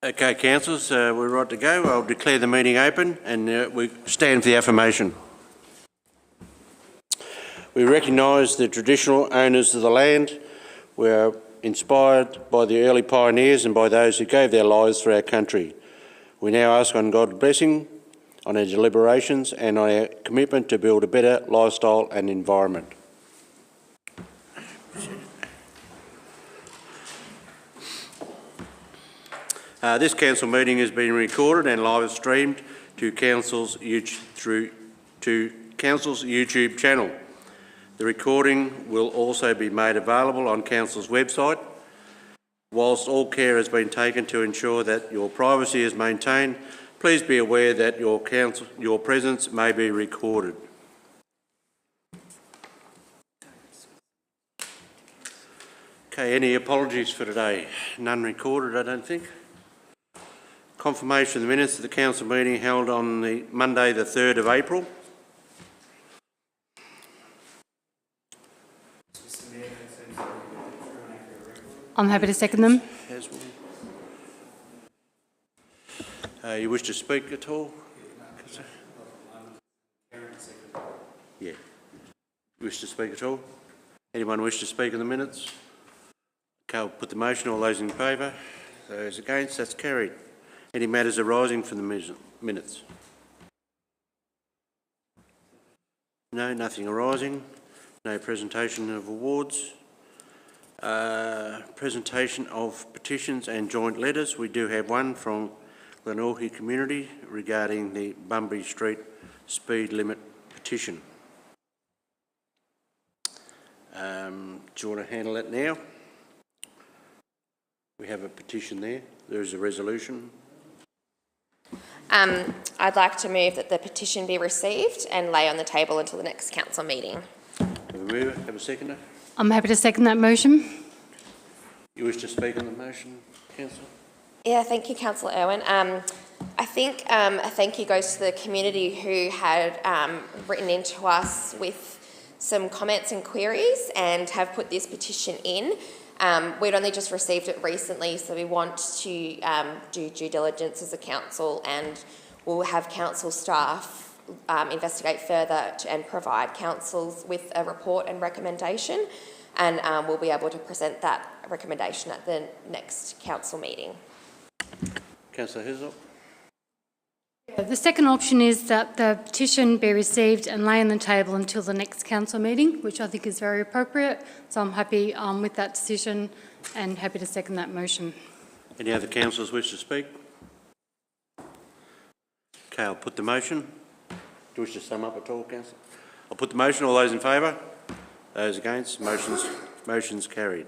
Okay, councillors, we're right to go. I'll declare the meeting open and we stand for the affirmation. We recognise the traditional owners of the land. We are inspired by the early pioneers and by those who gave their lives for our country. We now ask on God's blessing on our deliberations and on our commitment to build a better lifestyle and environment. This council meeting has been recorded and live streamed to council's YouTube channel. The recording will also be made available on council's website. Whilst all care has been taken to ensure that your privacy is maintained, please be aware that your presence may be recorded. Okay, any apologies for today? None recorded, I don't think. Confirmation of the minutes of the council meeting held on the Monday the 3rd of April. I'm happy to second them. You wish to speak at all? Yeah. Wish to speak at all? Anyone wish to speak in the minutes? Okay, I'll put the motion. All those in favour? Those against? That's carried. Any matters arising from the minutes? No, nothing arising. No presentation of awards. Presentation of petitions and joint letters. We do have one from Glenorchy community regarding the Bunbury Street speed limit petition. Do you want to handle that now? We have a petition there. There is a resolution. I'd like to move that the petition be received and lay on the table until the next council meeting. Have a mover, have a seconder? I'm happy to second that motion. You wish to speak on the motion, councillor? Yeah, thank you, Councillor Irwin. I think a thank you goes to the community who had written into us with some comments and queries and have put this petition in. We'd only just received it recently, so we want to do due diligence as a council, and we'll have council staff investigate further and provide councils with a report and recommendation, and we'll be able to present that recommendation at the next council meeting. Councillor Hislop? The second option is that the petition be received and lay on the table until the next council meeting, which I think is very appropriate. So I'm happy with that decision and happy to second that motion. Any other councillors wish to speak? Okay, I'll put the motion. Do you wish to sum up at all, councillor? I'll put the motion. All those in favour? Those against? Motion's carried.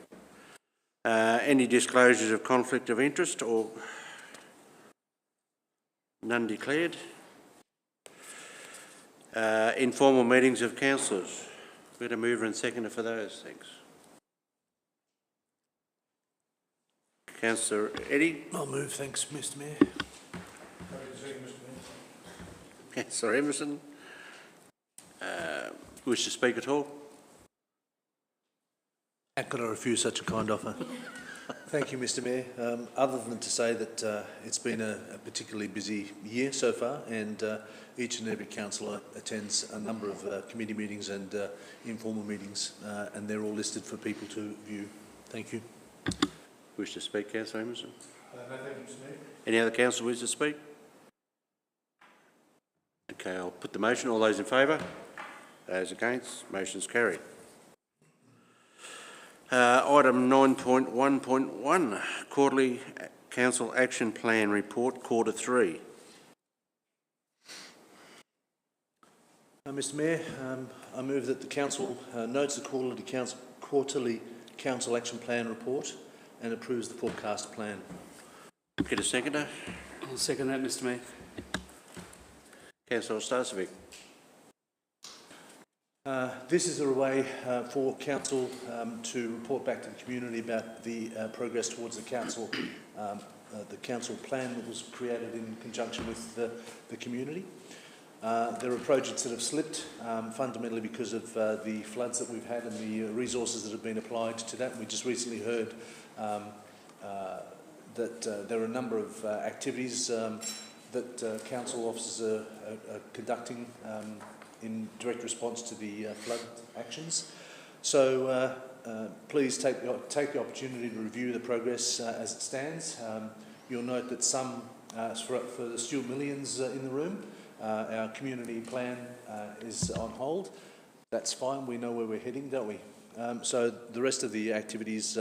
Any disclosures of conflict of interest or none declared? Informal meetings of councillors. We've got a mover and seconder for those. Thanks. Councillor Eddy? I'll move, thanks, Mr Mayor. Councillor Emerson? Wish to speak at all? How could I refuse such a kind offer? Thank you, Mr Mayor. Other than to say that it's been a particularly busy year so far, and each and every councillor attends a number of committee meetings and informal meetings, and they're all listed for people to view. Thank you. Wish to speak, Councillor Emerson? No, thank you, Mr Mayor. Any other councillor wish to speak? Okay, I'll put the motion. All those in favour? Those against? Motion's carried. Item 9.1.1, Quarterly Council Action Plan Report, Quarter 3. Mr Mayor, I move that the Council notes the Quarterly Council Action Plan Report and approves the forecast plan. Get a seconder? I'll second that, Mr Mayor. Councillor Starcevic. This is a way for Council to report back to the community about the progress towards the Council plan that was created in conjunction with the community. There are projects that have slipped, fundamentally because of the floods that we've had and the resources that have been applied to that. We just recently heard that there are a number of activities that council officers are conducting in direct response to the flood actions. So please take the opportunity to review the progress as it stands. You'll note that some, for the Stuart Millions in the room, our community plan is on hold. That's fine, we know where we're heading, don't we? So the rest of the activities,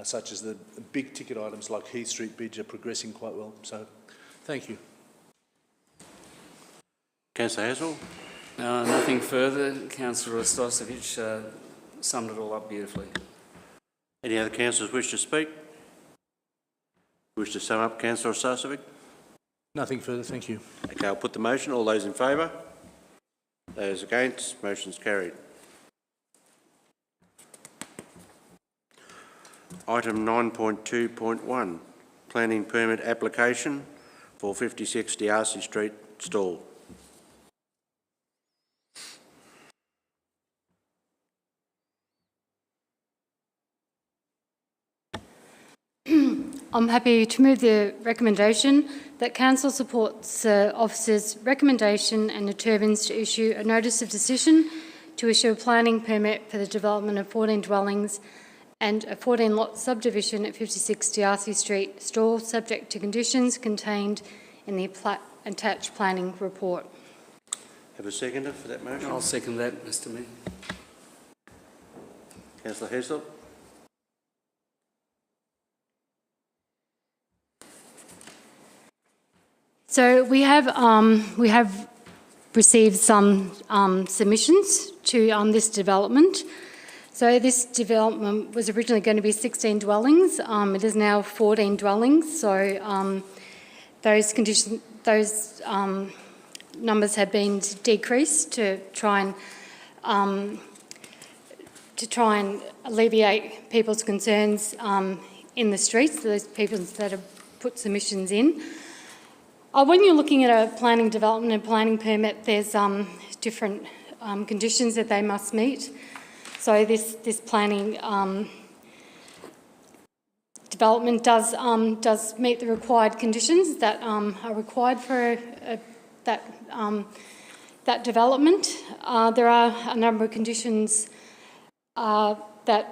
such as the big ticket items like Heath Street Bridge, are progressing quite well. So thank you. Councillor Hassel. Nothing further. Councillor Stostovic summed it all up beautifully. Any other councillors wish to speak? Wish to sum up, Councillor Stostovic? Nothing further, thank you. Okay, I'll put the motion. All those in favour? Those against? Motion's carried. Item 9.2.1, planning permit application for 56 D'Arcy Street stall. I'm happy to move the recommendation that Council supports the officer's recommendation and determines to issue a notice of decision to issue a planning permit for the development of 14 dwellings and a 14-lot subdivision at 56 D'Arcy Street stall, subject to conditions contained in the attached planning report. Have a seconder for that motion? I'll second that, Mr Mayor. Councillor Hassel. So we have received some submissions to this development. So this development was originally going to be 16 dwellings. It is now 14 dwellings. So those numbers have been decreased to try and alleviate people's concerns in the streets. Those people that have put submissions in. When you're looking at a planning development and planning permit, there's different conditions that they must meet. So this planning development does meet the required conditions that are required for that development. There are a number of conditions that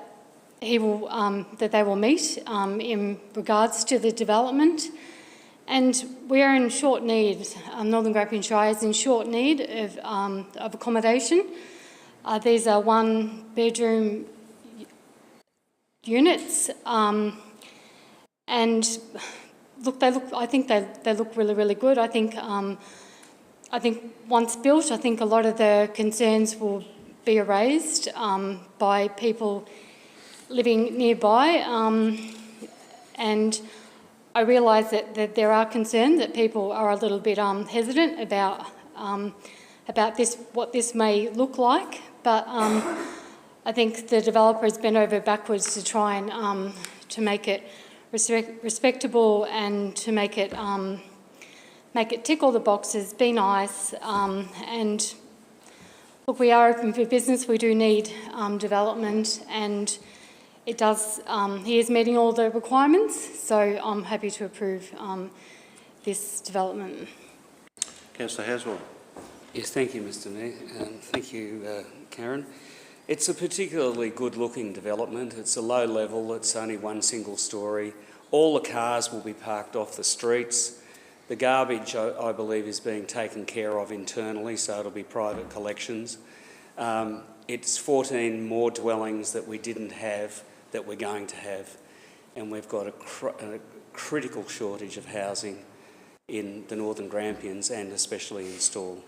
they will meet in regards to the development. And we are in short need, Northern Grampians Shire is in short need of accommodation. These are one-bedroom units, and I think they look really, really good. I think once built, I think a lot of the concerns will be erased by people living nearby, and I realise that there are concerns that people are a little bit hesitant about what this may look like, but I think the developer has bent over backwards to try and to make it respectable and to make it tick all the boxes, be nice, and look, we are open for business. We do need development, and it does. He is meeting all the requirements, so I'm happy to approve this development. Councillor Haswell. Yes, thank you, Mr Mayor. Thank you, Karen. It's a particularly good-looking development. It's a low level. It's only one single storey. All the cars will be parked off the streets. The garbage, I believe, is being taken care of internally, so it'll be private collections. It's 14 more dwellings that we didn't have that we're going to have, and we've got a critical shortage of housing in the Northern Grampians and especially in Stawell.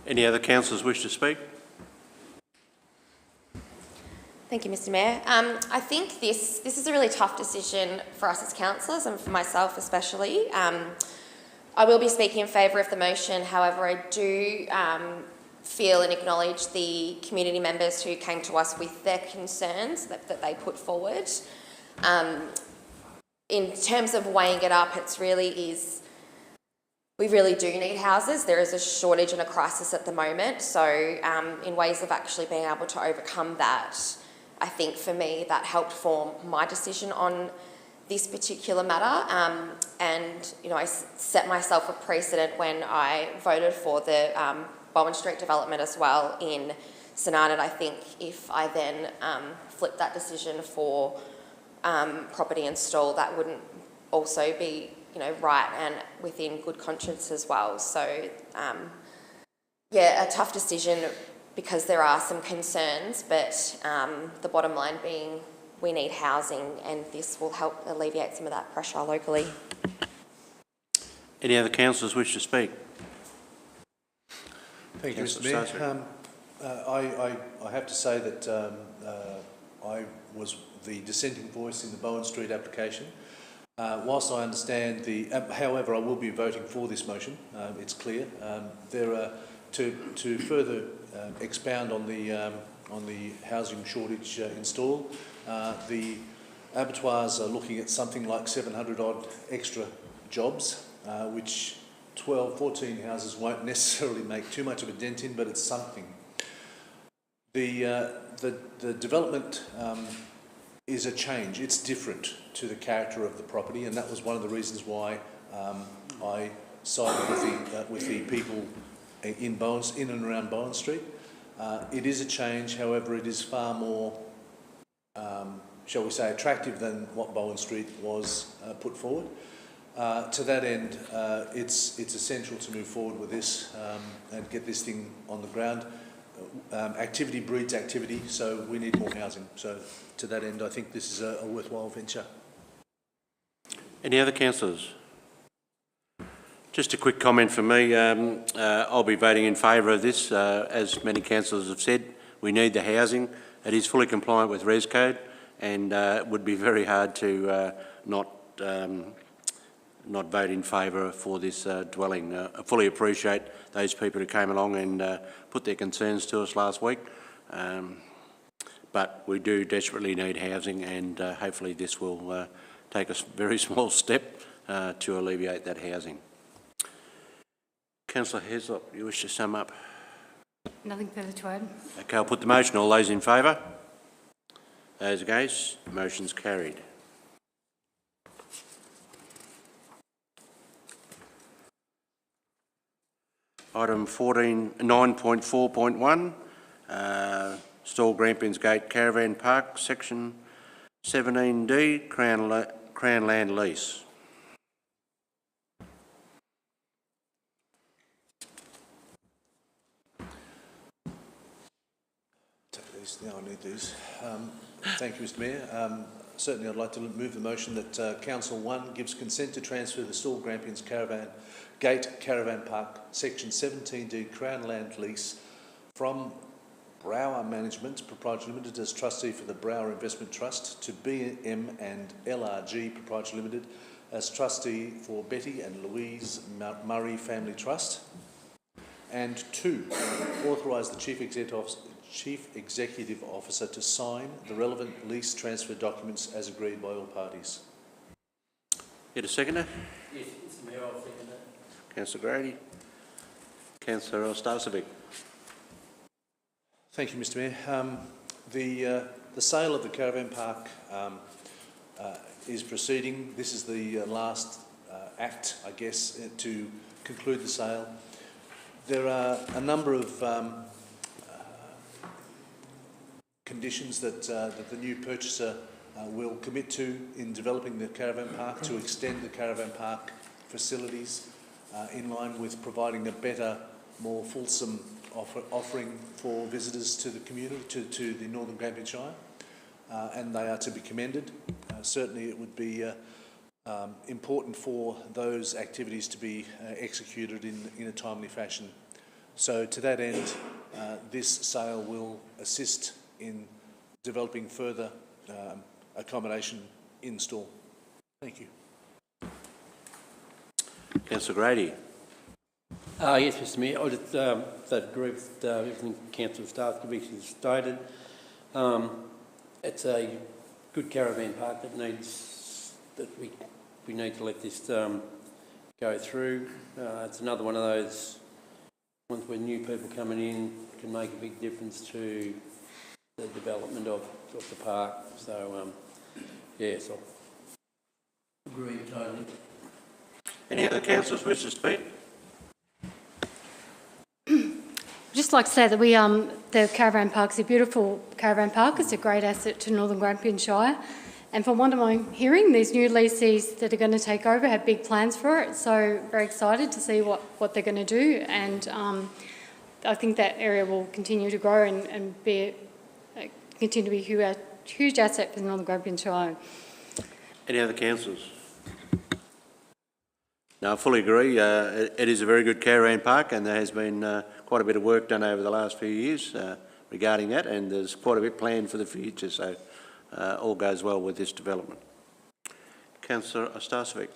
Any other councillors wish to speak? Thank you, Mr Mayor. I think this is a really tough decision for us as councillors and for myself especially. I will be speaking in favour of the motion, however I do feel and acknowledge the community members who came to us with their concerns that they put forward. In terms of weighing it up, we really do need houses. There is a shortage and a crisis at the moment, so in ways of actually being able to overcome that, I think for me that helped form my decision on this particular matter, and you know, I set myself a precedent when I voted for the Bowen Street development as well in St Arnaud. I think if I then flipped that decision for property and stall, that wouldn't also be, you know, right and within good conscience as well. So yeah, a tough decision because there are some concerns, but the bottom line being we need housing, and this will help alleviate some of that pressure locally. Any other councillors wish to speak? Thank you, Mr. Councillor Mayor. I have to say that I was the dissenting voice in the Bowen Street application. Whilst I understand the, however, I will be voting for this motion. It's clear. There are to further expound on the housing shortage in Stawell. The abattoirs are looking at something like 700 odd extra jobs, which 12, 14 houses won't necessarily make too much of a dent in, but it's something. The development is a change. It's different to the character of the property, and that was one of the reasons why I sided with the people in and around Bowen Street. It is a change, however, it is far more, shall we say, attractive than what Bowen Street was put forward. To that end, it's essential to move forward with this and get this thing on the ground. Activity breeds activity, so we need more housing. So to that end, I think this is a worthwhile venture. Any other councillors? Just a quick comment from me. I'll be voting in favour of this. As many councillors have said, we need the housing. It is fully compliant with Res Code, and it would be very hard to not vote in favour for this dwelling. I fully appreciate those people who came along and put their concerns to us last week, but we do desperately need housing, and hopefully this will take a very small step to alleviate that housing. Councillor Heslop, you wish to sum up? Nothing further to add. Okay, I'll put the motion. All those in favour? Those against? Motion's carried. Item 9.4.1, Stawell Grampians Gate Caravan Park, Section 17D, Crown Land Lease. Now I need these. Thank you, Mr. Mayor. Certainly I'd like to move the motion that Council 1 gives consent to transfer the Stawell Grampians Gate Caravan Park Section 17D Crown Land Lease from Brower Management Proprietary Limited as trustee for the Brower Investment Trust to BM and LRG Proprietary Limited as trustee for Betty and Louise Murray Family Trust. And 2, authorise the Chief Executive Officer to sign the relevant lease transfer documents as agreed by all parties. Get a seconder? Yes, Mr. Mayor, I'll second that. Councillor Grady. Councillor Starcevic. Thank you, Mr. Mayor. The sale of the caravan park is proceeding. This is the last act, I guess, to conclude the sale. There are a number of conditions that the new purchaser will commit to in developing the caravan park to extend the caravan park facilities in line with providing a better, more fulsome offering for visitors to the community, to the Northern Grampians Shire, and they are to be commended. Certainly it would be important for those activities to be executed in a timely fashion. So to that end, this sale will assist in developing further accommodation in Stawell. Thank you. Councillor Grady. Yes, Mr. Mayor, I just agree with everything Councillor Starcevic has stated. It's a good caravan park that we need to let this go through. It's another one of those ones where new people coming in can make a big difference to the development of the park. So, yeah, so Agree totally. Any other councillors wish to speak? I'd just like to say that the caravan park is a beautiful caravan park. It's a great asset to Northern Grampians Shire. And from what I'm hearing, these new lessees that are going to take over have big plans for it. So very excited to see what they're going to do. And I think that area will continue to grow and continue to be a huge asset for the Northern Grampians Shire. Any other councillors? No, I fully agree. It is a very good caravan park, and there has been quite a bit of work done over the last few years regarding that, and there's quite a bit planned for the future, so all goes well with this development. Councillor Ostasovic,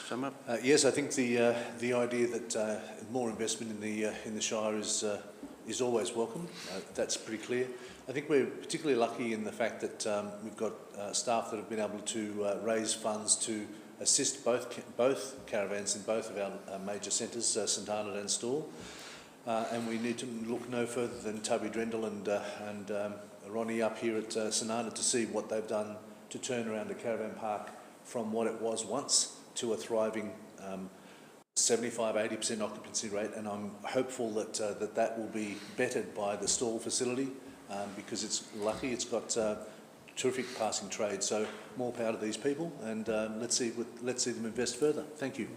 sum up. Yes, I think the idea that more investment in the Shire is always welcome. That's pretty clear. I think we're particularly lucky in the fact that we've got staff that have been able to raise funds to assist both caravans in both of our major centres, St Arnaud and Stawell. And we need to look no further than Tubby Drendel and Ronnie up here at St Arnaud to see what they've done to turn around a caravan park from what it was once to a thriving 75-80% occupancy rate, and I'm hopeful that that will be bettered by the Stawell facility because it's lucky, it's got terrific passing trade. So more power to these people, and let's see them invest further. Thank you.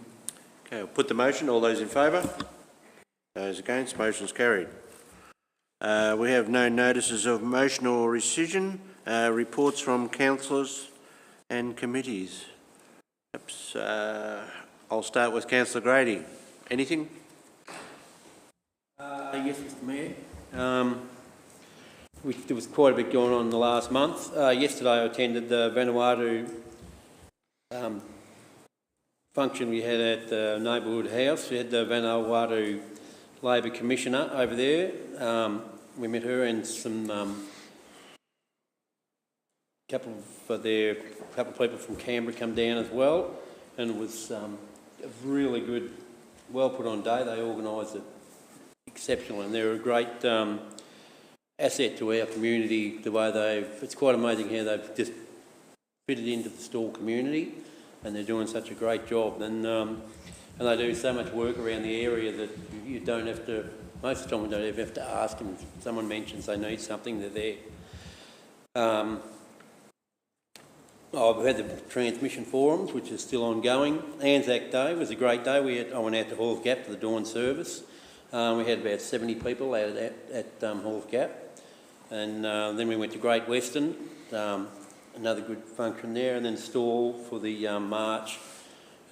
Okay, I'll put the motion. All those in favour? Those against? Motion's carried. We have no notices of motion or rescission. Reports from councillors and committees. Perhaps I'll start with Councillor Grady. Anything? Yes, Mr Mayor. There was quite a bit going on in the last month. Yesterday I attended the Vanuatu function we had at the neighbourhood house. We had the Vanuatu Labor Commissioner over there. We met her and some couple of people from Canberra come down as well, and it was a really good, well put on day. They organised it exceptional, and they're a great asset to our community. The way it's quite amazing how they've just fitted into the Stawell community, and they're doing such a great job. And they do so much work around the area that you don't have to. Most of the time, we don't ever have to ask them. If someone mentions they need something, they're there. I've had the transmission forums, which is still ongoing. Anzac Day was a great day. I went out to Halls Gap for the dawn service. We had about 70 people out at Halls Gap. And then we went to Great Western, another good function there, and then Stawell for the march.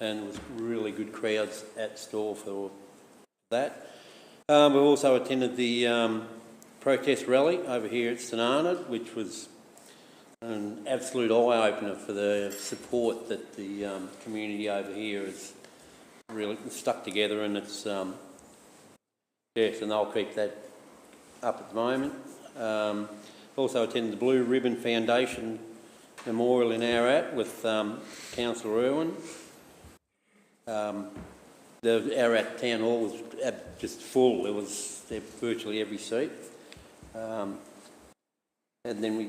And it was really good crowds at Stawell for that. We've also attended the protest rally over here at St Arnaud, which was an absolute eye-opener for the support that the community over here has really stuck together, and it's yes, and I'll keep that up at the moment. Also attended the Blue Ribbon Foundation Memorial in Ararat with Councillor Irwin. The Ararat Town Hall was just full. There was virtually every seat. And then we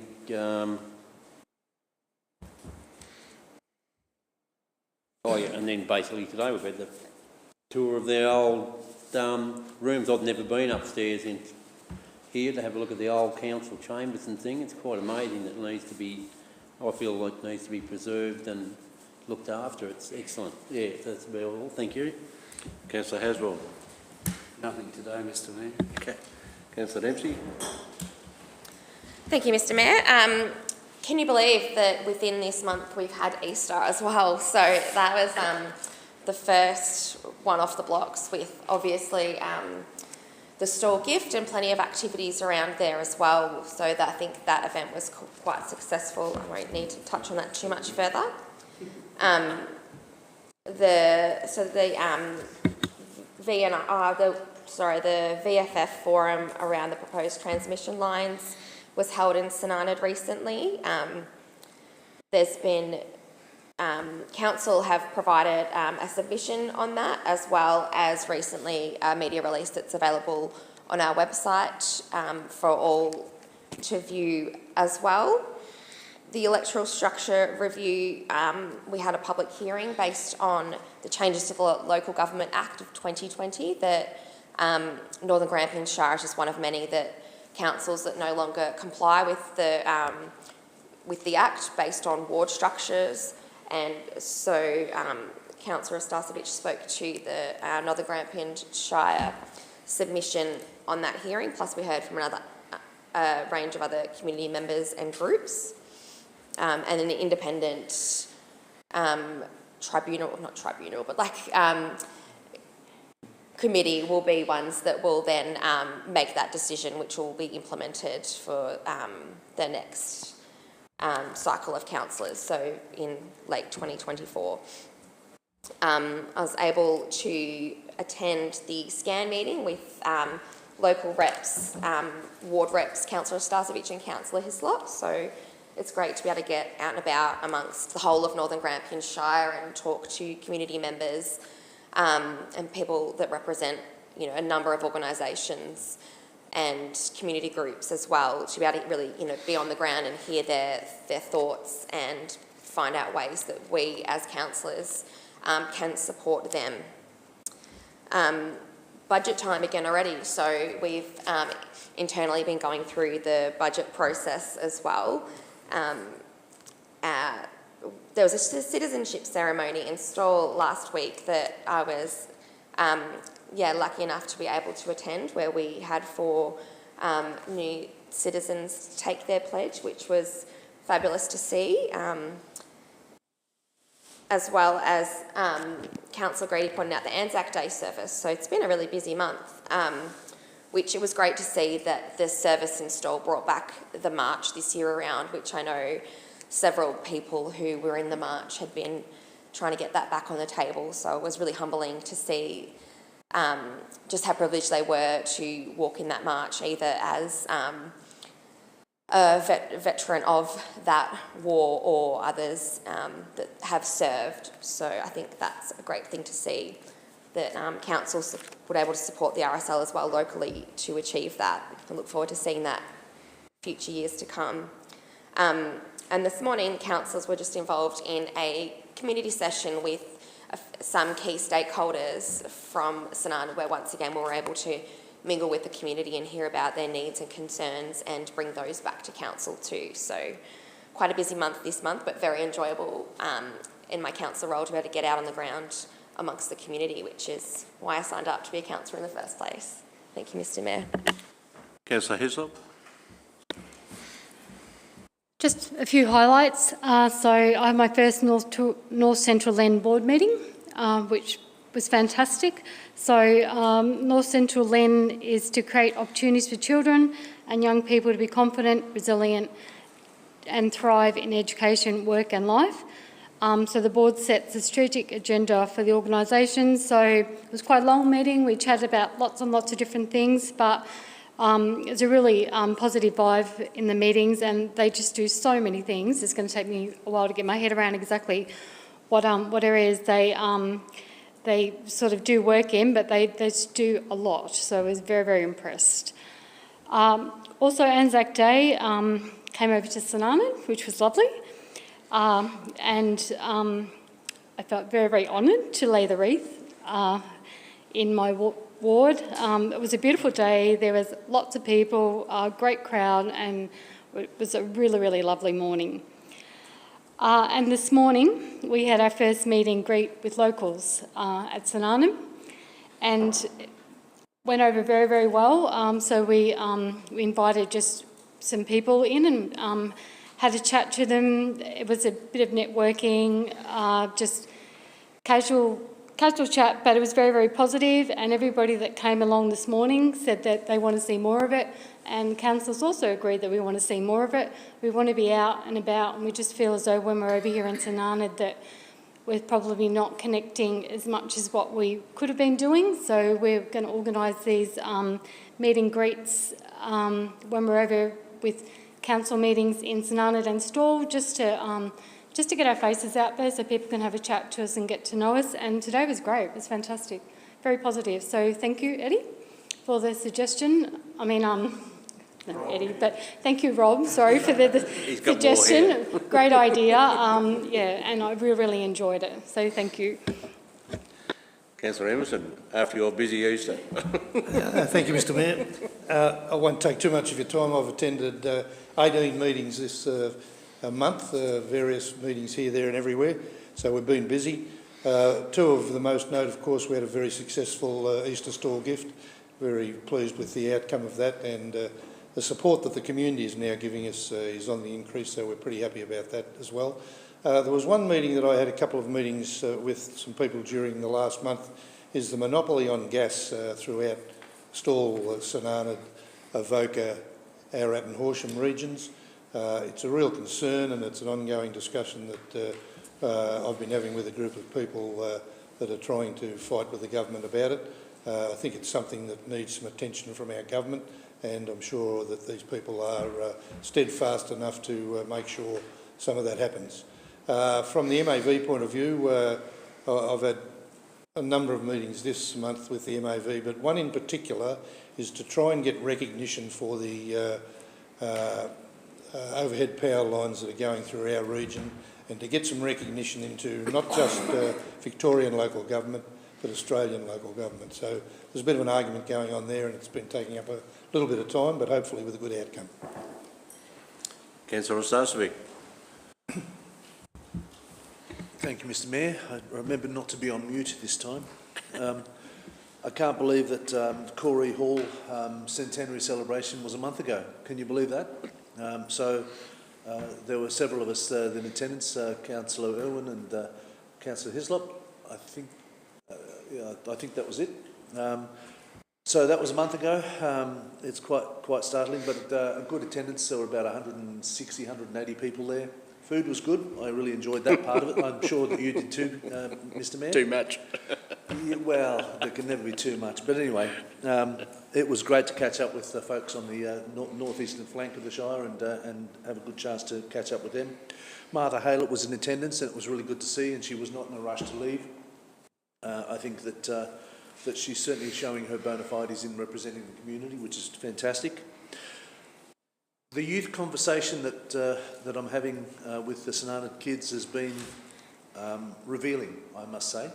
and then basically today we've had the tour of their old rooms. I've never been upstairs in here to have a look at the old council chambers and things. It's quite amazing that it needs to be, I feel like it needs to be preserved and looked after. It's excellent. Yeah, that's about all. Thank you. Councillor Haswell. Nothing today, Mr Mayor. Okay. Councillor Dempsey. Thank you, Mr Mayor. Can you believe that within this month we've had Easter as well? So that was the first one off the blocks, with obviously the Stawell gift and plenty of activities around there as well. So I think that event was quite successful. I won't need to touch on that too much further. The VFF forum around the proposed transmission lines was held in St Arnaud recently. There's been council have provided a submission on that, as well as recently a media release that's available on our website for all to view as well. the electoral structure review, we had a public hearing based on the changes to the Local Government Act of 2020 that Northern Grampians Shire is just one of many that councils that no longer comply with the Act based on ward structures. And so Councillor Stasevich spoke to the Northern Grampians Shire submission on that hearing, plus we heard from another range of other community members and groups. And an independent committee will be ones that will then make that decision, which will be implemented for the next cycle of councillors, so in late 2024. I was able to attend the SCAN meeting with local reps, ward reps, Councillor Stasevich and Councillor Hislop, so it's great to be able to get out and about amongst the whole of Northern Grampians Shire and talk to community members and people that represent, you know, a number of organisations and community groups as well, to be able to really, you know, be on the ground and hear their thoughts and find out ways that we as councillors can support them. Budget time again already, so we've internally been going through the budget process as well. There was a citizenship ceremony in Stawell last week that I was lucky enough to be able to attend, where we had 4 new citizens take their pledge, which was fabulous to see, as well as Councillor Grady pointed out the Anzac Day service. So it's been a really busy month, which it was great to see that the service in Stawell brought back the march this year around, which I know several people who were in the march had been trying to get that back on the table. So it was really humbling to see just how privileged they were to walk in that march, either as a veteran of that war or others that have served. So I think that's a great thing to see, that councils were able to support the RSL as well locally to achieve that. I look forward to seeing that future years to come. And this morning, councillors were just involved in a community session with some key stakeholders from St Arnaud, where once again we were able to mingle with the community and hear about their needs and concerns and bring those back to council too. So quite a busy month this month, but very enjoyable in my council role to be able to get out on the ground amongst the community, which is why I signed up to be a councillor in the first place. Thank you, Mr Mayor. Councillor Hislop. Just a few highlights. So I had my first North Central Len board meeting, which was fantastic. So North Central Len is to create opportunities for children and young people to be confident, resilient and thrive in education, work and life. So the board sets a strategic agenda for the organisation. So it was quite a long meeting. We chatted about lots and lots of different things, but it's a really positive vibe in the meetings, and they just do so many things. It's going to take me a while to get my head around exactly what areas they sort of do work in, but they just do a lot. So I was very, very impressed. Also, Anzac Day came over to St Arnaud, which was lovely. And I felt very, very honoured to lay the wreath in my ward. It was a beautiful day. There was lots of people, a great crowd, and it was a really, really lovely morning. And this morning we had our first meet and greet with locals at St Arnaud, and went over very, very well. So we invited just some people in and had a chat to them. It was a bit of networking, just casual chat, but it was very, very positive, and everybody that came along this morning said that they want to see more of it, and councillors also agreed that we want to see more of it. We want to be out and about, and we just feel as though when we're over here in St Arnaud that we're probably not connecting as much as what we could have been doing. So we're going to organise these meet and greets when we're over with council meetings in St Arnaud and Stawell, just to get our faces out there so people can have a chat to us and get to know us. And today was great. It was fantastic. Very positive. So thank you, Eddie, for the suggestion. I mean, No, Eddie, but thank you, Rob. Sorry for the He's got more suggestion. Great idea. Yeah, and I really enjoyed it. So thank you. Councillor Emerson, after your busy Easter. Thank you, Mr Mayor. I won't take too much of your time. I've attended 18 meetings this month, various meetings here, there and everywhere, so we've been busy. Two of the most note, of course, we had a very successful Easter stall gift. Very pleased with the outcome of that, and the support that the community is now giving us is on the increase, so we're pretty happy about that as well. There was one meeting that I had a couple of meetings with some people during the last month, is the monopoly on gas throughout Stawell, St Avoca, Ararat and Horsham regions. It's a real concern, and it's an ongoing discussion that I've been having with a group of people that are trying to fight with the government about it. I think it's something that needs some attention from our government, and I'm sure that these people are steadfast enough to make sure some of that happens. From the MAV point of view, I've had a number of meetings this month with the MAV, but one in particular is to try and get recognition for the overhead power lines that are going through our region, and to get some recognition into not just Victorian local government, but Australian local government. So there's a bit of an argument going on there, and it's been taking up a little bit of time, but hopefully with a good outcome. Councillor Starcevic. Thank you, Mr Mayor. I remember not to be on mute this time. I can't believe that Corey Hall centenary celebration was a month ago. Can you believe that? There were several of us in attendance, Councillor Irwin and Councillor Hislop. I think that was it. So that was a month ago. It's quite startling, but a good attendance. There were about 160, 180 people there. Food was good. I really enjoyed that part of it. I'm sure that you did too, Mr Mayor. Too much. Yeah, well, there can never be too much. But anyway, it was great to catch up with the folks on the northeastern flank of the Shire and have a good chance to catch up with them. Martha Halett was in attendance, and it was really good to see, and she was not in a rush to leave. I think that she's certainly showing her bona fides in representing the community, which is fantastic. The youth conversation that I'm having with the St Arnaud kids has been revealing, I must say.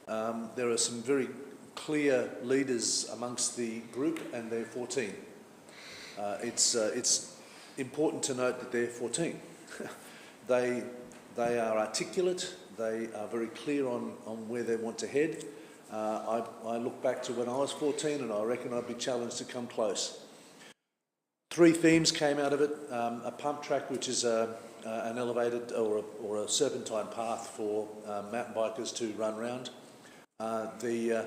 There are some very clear leaders amongst the group, and they're 14. It's important to note that they're 14. They are articulate. They are very clear on where they want to head. I look back to when I was 14, and I reckon I'd be challenged to come close. 3 themes came out of it: a pump track, which is an elevated or a serpentine path for mountain bikers to run round. The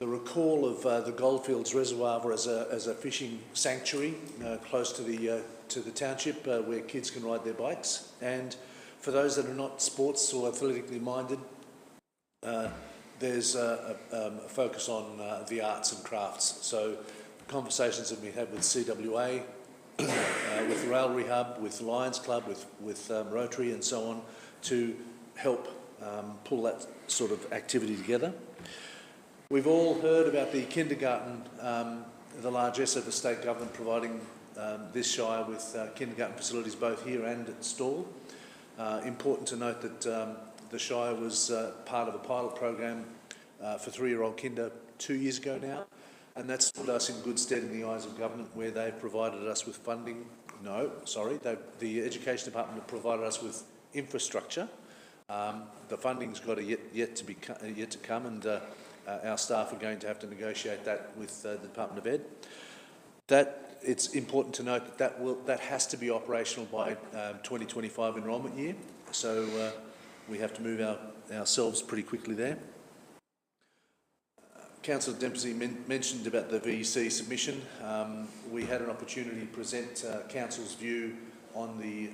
recall of the Goldfields Reservoir as a fishing sanctuary close to the township where kids can ride their bikes. And for those that are not sports or athletically minded, there's a focus on the arts and crafts. So conversations that we had with CWA, with Rail Rehab, with Lions Club, with Rotary and so on, to help pull that sort of activity together. We've all heard about the kindergarten, the largesse of the state government providing this Shire with kindergarten facilities both here and at Stawell. Important to note that the Shire was part of a pilot program for 3-year-old kinder 2 years ago now, and that's put us in good stead in the eyes of government, where they've provided us with funding. No, sorry, the Education Department have provided us with infrastructure. The funding's got yet to come, and our staff are going to have to negotiate that with the Department of Ed. That it's important to note that has to be operational by 2025 enrolment year. So we have to move ourselves pretty quickly there. Councillor Dempsey mentioned about the VEC submission. We had an opportunity to present Council's view on the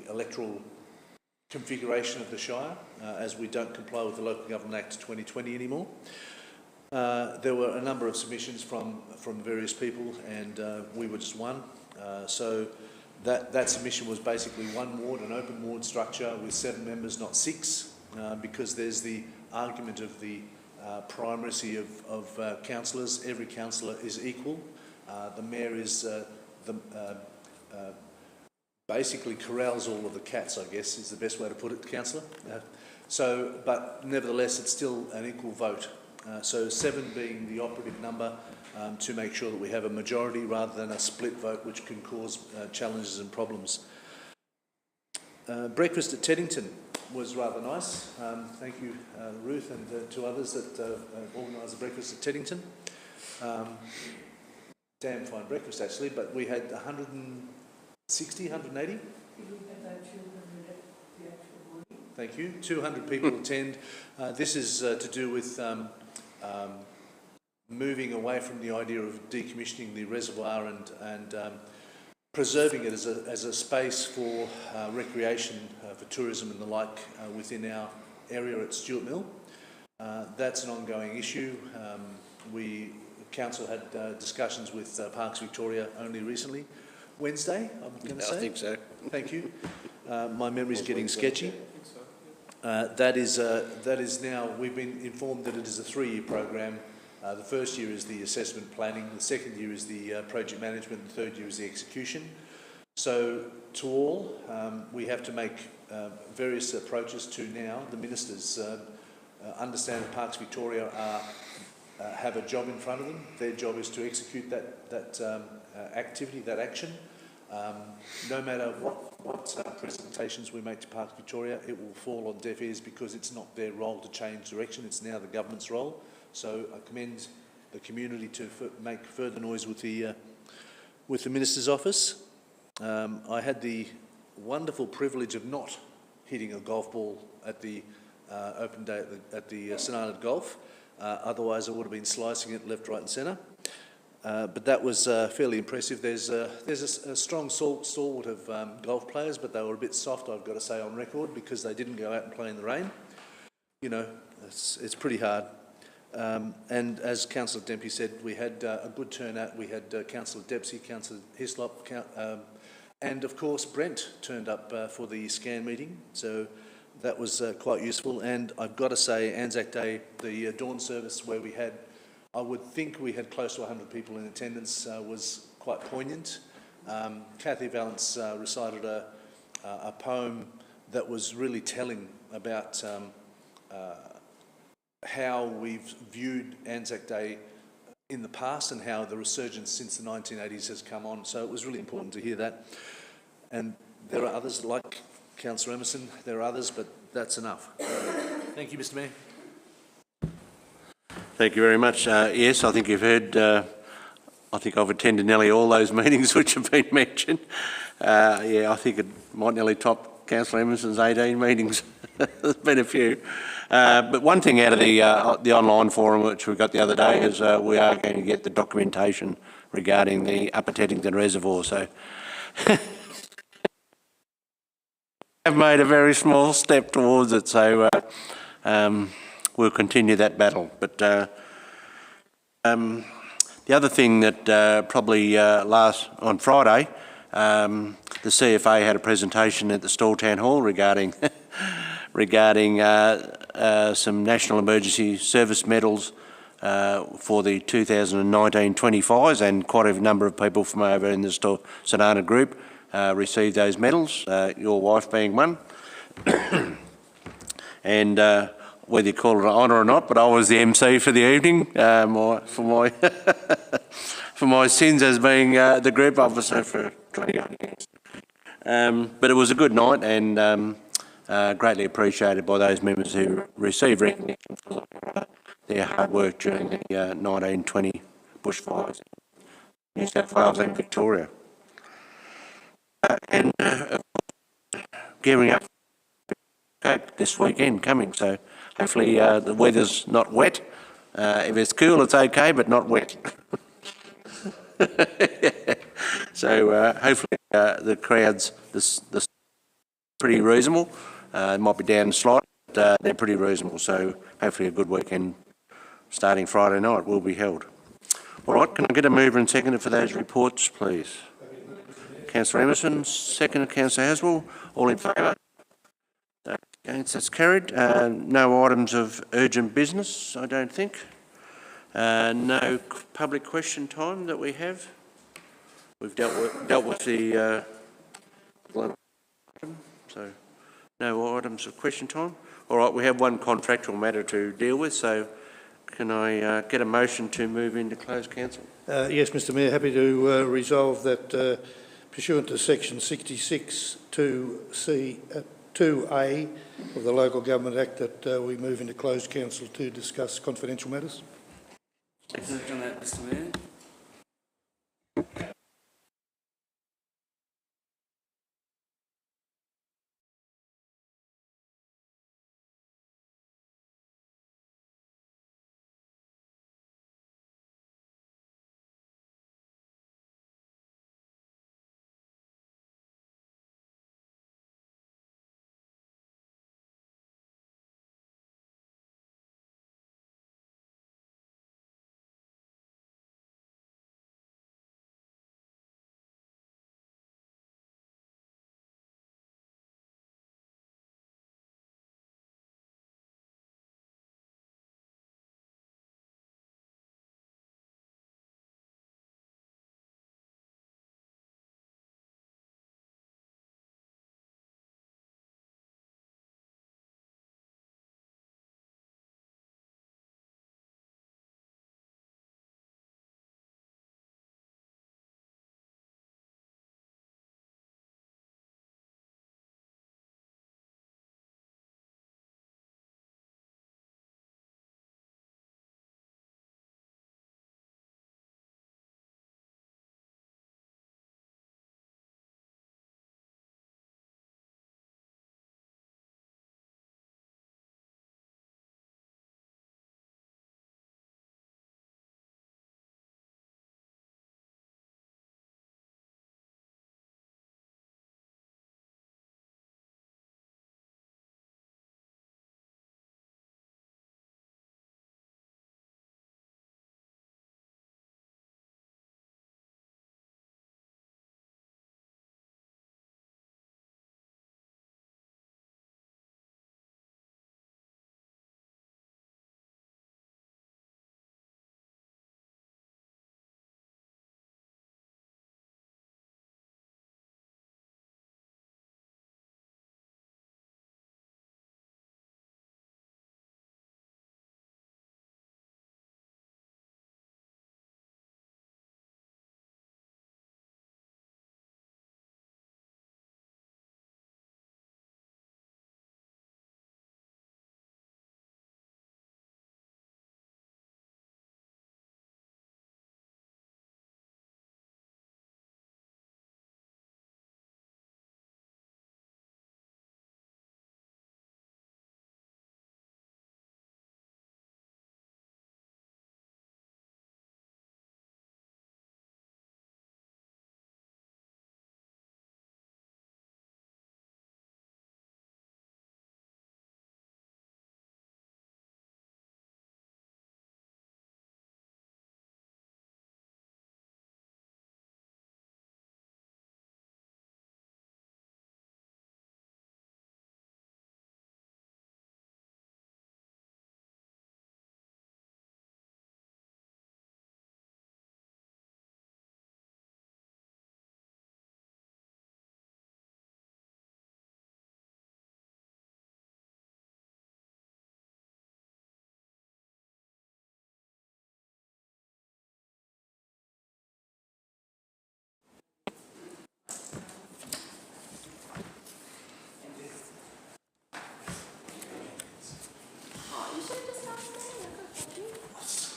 electoral configuration of the Shire, as we don't comply with the Local Government Act 2020 anymore. There were a number of submissions from various people, and we were just one. So that submission was basically one ward, an open ward structure with 7 members, not 6, because there's the argument of the primacy of councillors. Every councillor is equal. The Mayor is basically corrals all of the cats, I guess, is the best way to put it, Councillor. But nevertheless, it's still an equal vote. So 7 being the operative number to make sure that we have a majority rather than a split vote, which can cause challenges and problems. Breakfast at Teddington was rather nice. Thank you, Ruth, and to others that organised the breakfast at Teddington. Damn fine breakfast, actually, but we had 160, 180? Thank you. 200 people attend. This is to do with moving away from the idea of decommissioning the reservoir and preserving it as a space for recreation, for tourism and the like within our area at Stuart Mill. That's an ongoing issue. Council had discussions with Parks Victoria only recently. Wednesday, I'm going to say? I think so. Thank you. My memory's getting sketchy. That is now, we've been informed that it is a 3-year program. The first year is the assessment planning, the second year is the project management, the third year is the execution. So to all, we have to make various approaches to now. The ministers understand that Parks Victoria have a job in front of them. Their job is to execute that activity, that action. No matter what presentations we make to Parks Victoria, it will fall on deaf ears because it's not their role to change direction. It's now the government's role. So I commend the community to make further noise with the Minister's office. I had the wonderful privilege of not hitting a golf ball at the open day at the St Arnaud Golf. Otherwise, I would have been slicing it left, right and centre. But that was fairly impressive. There's a strong stalwart of golf players, but they were a bit soft, I've got to say, on record, because they didn't go out and play in the rain. You know, it's pretty hard. And as Councillor Dempsey said, we had a good turnout. We had Councillor Dempsey, Councillor Hislop, and of course Brent turned up for the scan meeting. So that was quite useful. And I've got to say, Anzac Day, the dawn service where we had, I would think we had close to 100 people in attendance, was quite poignant. Kathy Valance recited a poem that was really telling about how we've viewed Anzac Day in the past and how the resurgence since the 1980s has come on. So it was really important to hear that. And there are others, like Councillor Emerson, there are others, but that's enough. Thank you, Mr Mayor. Thank you very much. Yes, I think you've heard, I think I've attended nearly all those meetings which have been mentioned. Yeah, I think it might nearly top Councillor Emerson's 18 meetings. There's been a few. But one thing out of the online forum which we got the other day is we are going to get the documentation regarding the Upper Teddington Reservoir. So have made a very small step towards it. So we'll continue that battle. But the other thing that probably on Friday, the CFA had a presentation at the Stawell Town Hall regarding some National Emergency Service medals for the 2019-25s, and quite a number of people from over in the St Arnaud group received those medals, your wife being one. And whether you call it an honour or not, but I was the MC for the evening for my sins as being the group officer for 21 years. But it was a good night and greatly appreciated by those members who received recognition for their hard work during the 1920 bushfires in New South Wales and Victoria. And gearing up this weekend coming, so hopefully the weather's not wet. If it's cool, it's okay, but not wet. So hopefully the crowds, this pretty reasonable. It might be down slightly, but they're pretty reasonable. So hopefully a good weekend starting Friday night will be held. All right, can I get a mover and seconder for those reports, please? Councillor Emerson, second Councillor Haswell. All in favour? Against, that's carried. No items of urgent business, I don't think. No public question time that we have. We've dealt with the so no items of question time. All right, we have one contractual matter to deal with, so can I get a motion to move into closed council? Yes, Mr Mayor, happy to resolve that pursuant to section 66 2A of the Local Government Act that we move into closed council to discuss confidential matters. Second that, Mr Mayor.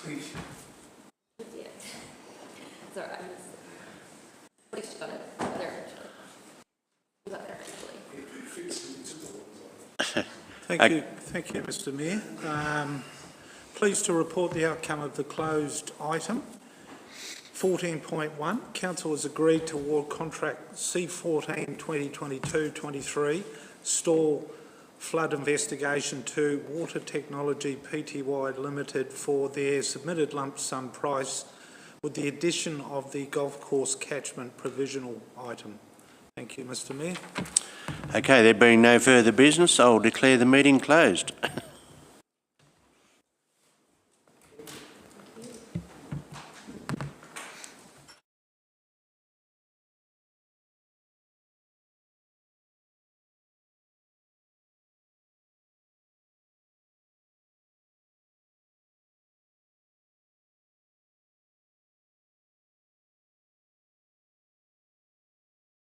It's all right. At least you got it there eventually. You got there eventually. Thank you, Mr Mayor. Pleased to report the outcome of the closed item. 14.1, Council has agreed to award contract C14 2022-23 Store Flood Investigation to Water Technology Pty Limited for their submitted lump sum price with the addition of the golf course catchment provisional item. Thank you, Mr Mayor. Okay, there being no further business, I'll declare the meeting closed.